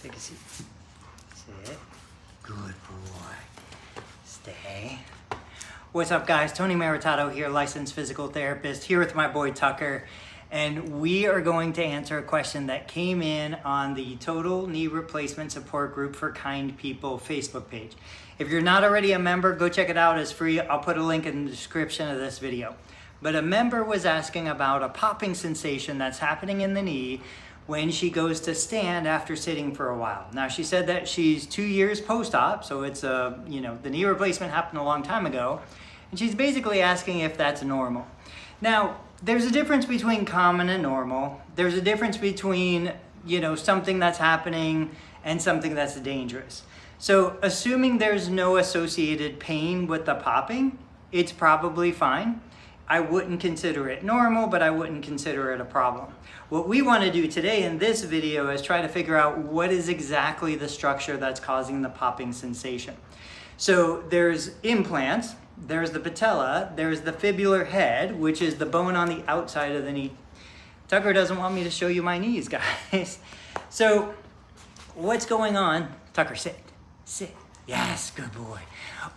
Take a seat. Sit. Good boy. Stay. What's up, guys? Tony Maritato here, licensed physical therapist, here with my boy Tucker. And we are going to answer a question that came in on the Total Knee Replacement Support Group for Kind People Facebook page. If you're not already a member, go check it out. It's free. I'll put a link in the description of this video. But a member was asking about a popping sensation that's happening in the knee when she goes to stand after sitting for a while. Now, she said that she's 2 years post-op, so it's the knee replacement happened a long time ago, and she's basically asking if that's normal. Now, there's a difference between common and normal. There's a difference between, something that's happening and something that's dangerous. So, assuming there's no associated pain with the popping, it's probably fine. I wouldn't consider it normal, but I wouldn't consider it a problem. What we want to do today in this video is try to figure out what is exactly the structure that's causing the popping sensation. So there's implants, there's the patella, there's the fibular head, which is the bone on the outside of the knee. Tucker doesn't want me to show you my knees, guys. So what's going on? Tucker, sit. Yes, good boy.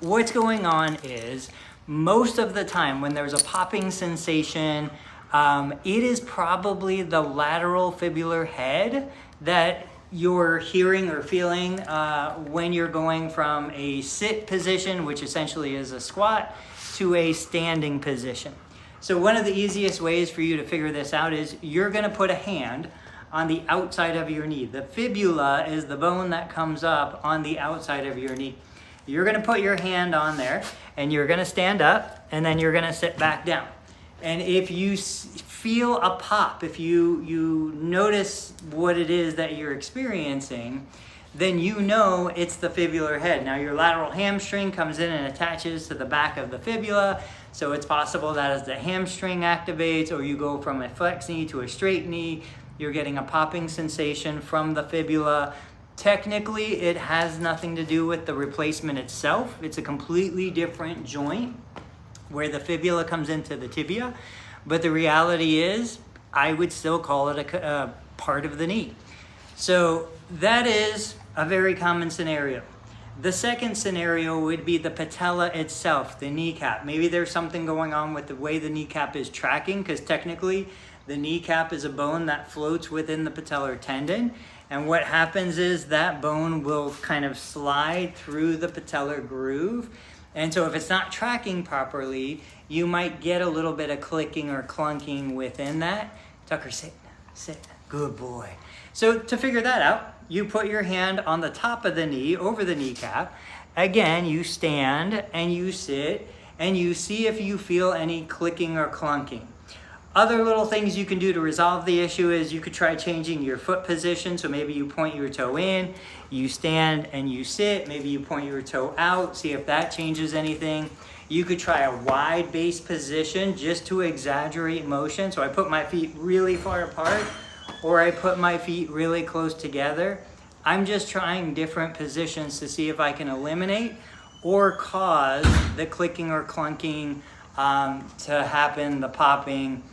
What's going on is, most of the time when there's a popping sensation, it is probably the lateral fibular head that you're hearing or feeling when you're going from a sit position, which essentially is a squat, to a standing position. So one of the easiest ways for you to figure this out is you're going to put a hand on the outside of your knee. The fibula is the bone that comes up on the outside of your knee. You're going to put your hand on there, and you're going to stand up, and then you're going to sit back down. And if you feel a pop, if you notice what it is that you're experiencing, then you know it's the fibular head. Now, your lateral hamstring comes in and attaches to the back of the fibula, so it's possible that as the hamstring activates, or you go from a flex knee to a straight knee, you're getting a popping sensation from the fibula. Technically, it has nothing to do with the replacement itself. It's a completely different joint where the fibula comes into the tibia. But the reality is, I would still call it a part of the knee. So that is a very common scenario. The second scenario would be the patella itself, the kneecap. Maybe there's something going on with the way the kneecap is tracking, because technically the kneecap is a bone that floats within the patellar tendon. And what happens is that bone will kind of slide through the patellar groove. And so if it's not tracking properly, you might get a little bit of clicking or clunking within that. Tucker, sit. Good boy. So to figure that out, you put your hand on the top of the knee over the kneecap. Again, you stand and you sit and you see if you feel any clicking or clunking. Other little things you can do to resolve the issue is you could try changing your foot position. So maybe you point your toe in, you stand and you sit. Maybe you point your toe out, see if that changes anything. You could try a wide base position just to exaggerate motion. So I put my feet really far apart, or I put my feet really close together. I'm just trying different positions to see if I can eliminate or cause the clicking or clunking to happen, the popping.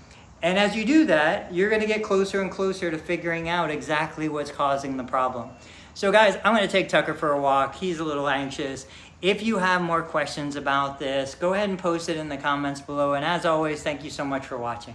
And as you do that, you're going to get closer and closer to figuring out exactly what's causing the problem. So guys, I'm going to take Tucker for a walk. He's a little anxious. If you have more questions about this, go ahead and post it in the comments below. And as always, thank you so much for watching.